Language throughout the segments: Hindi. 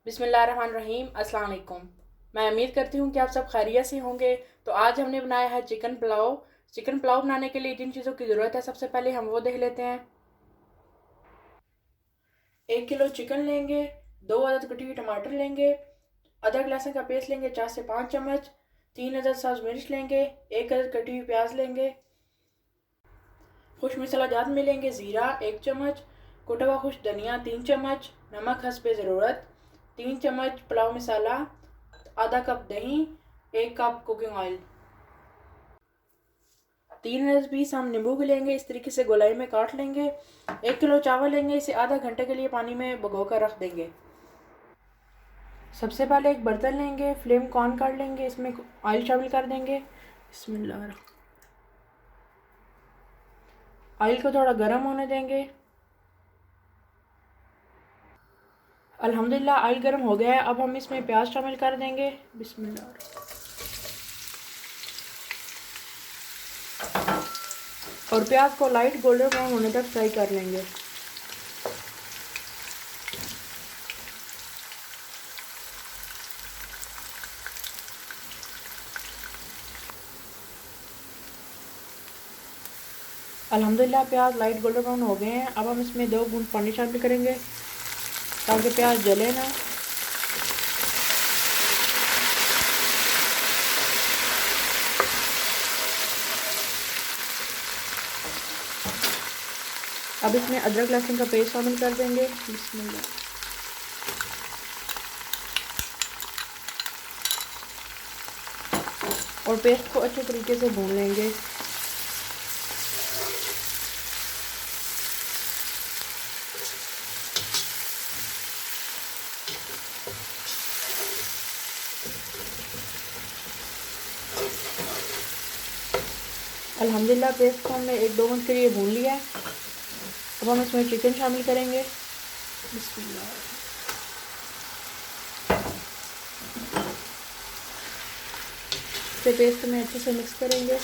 बिस्मिल्लाहिर्रहमानिर्रहीम। अस्सलाम वालेकुम। मैं उम्मीद करती हूँ कि आप सब खैरियत से होंगे। तो आज हमने बनाया है चिकन पुलाव। चिकन पुलाव बनाने के लिए जिन चीज़ों की ज़रूरत है सबसे पहले हम वो देख लेते हैं। 1 किलो चिकन लेंगे, 2 अदद कटी हुई टमाटर लेंगे, अदरक लहसुन का पेस्ट लेंगे 4 से 5 चम्मच, 3 अदद सब्ज़ मिर्च लेंगे, 1 अदद कटी हुई प्याज लेंगे, खुश मसाला जात में लेंगे ज़ीरा 1 चम्मच, कुटा हुआ खुश धनिया 3 चम्मच, नमक हस्बे ज़रूरत, 3 चम्मच पुलाव मसाला, आधा कप दही, 1 कप कुकिंग ऑयल। 3 पीस हम नींबू के लेंगे, इस तरीके से गोलाई में काट लेंगे। 1 किलो चावल लेंगे, इसे आधा घंटे के लिए पानी में भिगो कर रख देंगे। सबसे पहले एक बर्तन लेंगे, फ्लेम को ऑन कर लेंगे, इसमें ऑयल शामिल कर देंगे। बिस्मिल्लाह। ऑयल को थोड़ा गर्म होने देंगे। अल्हम्दुलिल्लाह ऑयल गर्म हो गया है। अब हम इसमें प्याज शामिल कर देंगे। बिस्मिल्लाह। और प्याज को लाइट गोल्डन ब्राउन होने तक फ्राई कर लेंगे। अल्हम्दुलिल्लाह प्याज लाइट गोल्डन ब्राउन हो गए हैं। अब हम इसमें 2 बूंद पानी शामिल करेंगे ताकि प्याज जले ना। अब इसमें अदरक लहसुन का पेस्ट शामिल कर देंगे। बिस्मिल्लाह। और पेस्ट को अच्छे तरीके से भून लेंगे। अल्हम्दुलिल्लाह पेस्ट को हमने 1-2 मिनट के लिए भून लिया है। अब हम इसमें चिकन शामिल करेंगे। बिस्मिल्लाह। इसे पेस्ट में अच्छे से मिक्स करेंगे।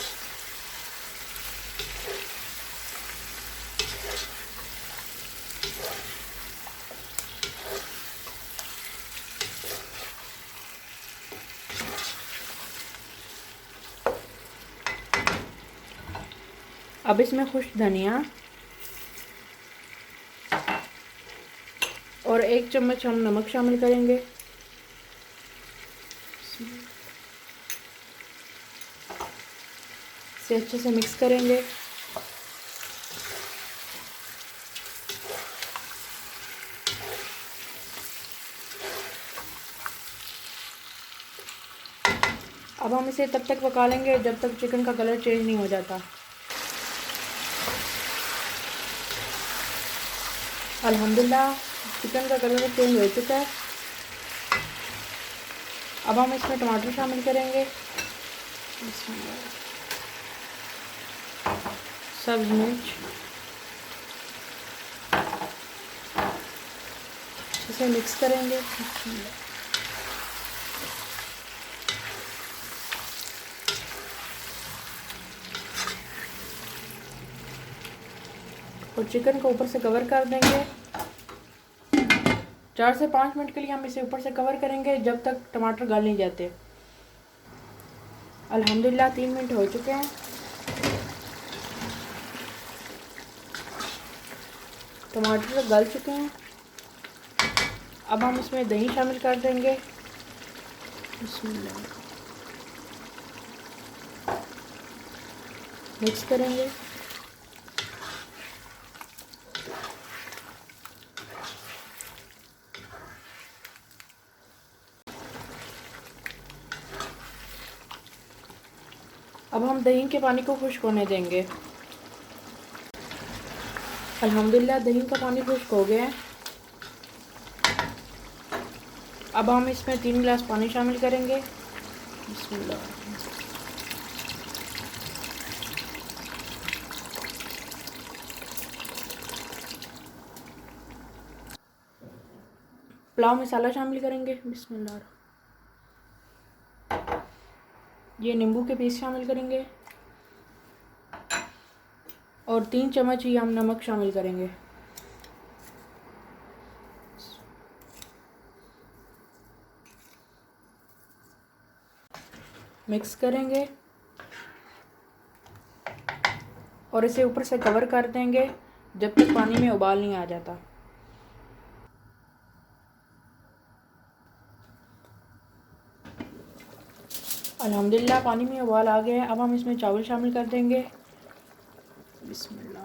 अब इसमें खुश धनिया और 1 चम्मच हम नमक शामिल करेंगे। इसे अच्छे से मिक्स करेंगे। अब हम इसे तब तक पका लेंगे जब तक चिकन का कलर चेंज नहीं हो जाता। अल्हम्दुलिल्लाह चिकन का कलर चेंज हो चुका है। अब हम इसमें टमाटर शामिल करेंगे, सब्ज़ मिर्च, इसे मिक्स करेंगे। और चिकन को ऊपर से कवर कर देंगे। 4 से 5 मिनट के लिए हम इसे ऊपर से कवर करेंगे जब तक टमाटर गल नहीं जाते। अल्हम्दुलिल्लाह 3 मिनट हो चुके हैं। टमाटर गल चुके हैं। अब हम इसमें दही शामिल कर देंगे। बिस्मिल्लाह। मिक्स करेंगे। अब हम दही के पानी को खुश्क होने देंगे। अल्हम्दुलिल्लाह दही का पानी खुश्क हो गया है। अब हम इसमें 3 गिलास पानी शामिल करेंगे। बिस्मिल्लाह। पुलाव मसाला शामिल करेंगे। बिस्मिल्लाह। ये नींबू के पीस शामिल करेंगे और 3 चम्मच ही हम नमक शामिल करेंगे। मिक्स करेंगे और इसे ऊपर से कवर कर देंगे जब तक पानी में उबाल नहीं आ जाता। अल्हम्दुलिल्लाह पानी में उबाल आ गया है। अब हम इसमें चावल शामिल कर देंगे। बिस्मिल्लाह।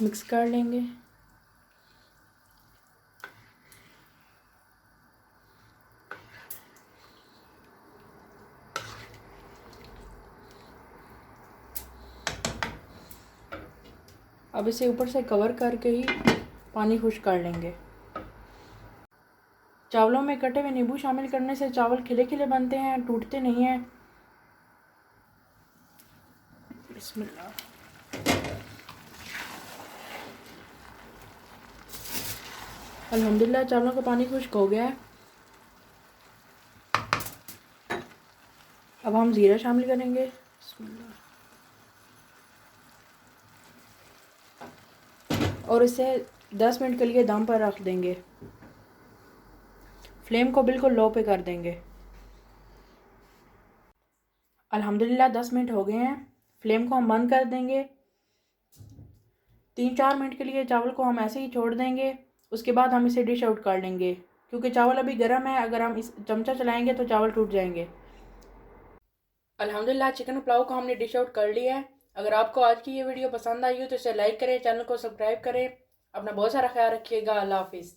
मिक्स कर लेंगे। अब इसे ऊपर से कवर करके ही पानी खुश्क कर लेंगे। चावलों में कटे हुए नींबू शामिल करने से चावल खिले खिले बनते हैं, टूटते नहीं हैं। बिस्मिल्लाह। अल्हम्दुलिल्लाह चावलों का पानी खुश्क हो गया है। अब हम ज़ीरा शामिल करेंगे। बिस्मिल्लाह। और इसे 10 मिनट के लिए दम पर रख देंगे। फ्लेम को बिल्कुल लो पे कर देंगे। अल्हम्दुलिल्लाह 10 मिनट हो गए हैं। फ्लेम को हम बंद कर देंगे। 3-4 मिनट के लिए चावल को हम ऐसे ही छोड़ देंगे। उसके बाद हम इसे डिश आउट कर लेंगे, क्योंकि चावल अभी गर्म है। अगर हम इस चमचा चलाएंगे तो चावल टूट जाएंगे। अल्हम्दुलिल्लाह चिकन पुलाव को हमने डिश आउट कर लिया है। अगर आपको आज की ये वीडियो पसंद आई हो तो इसे लाइक करें, चैनल को सब्सक्राइब करें। अपना बहुत सारा ख्याल रखिएगा। अल्लाह हाफिज़।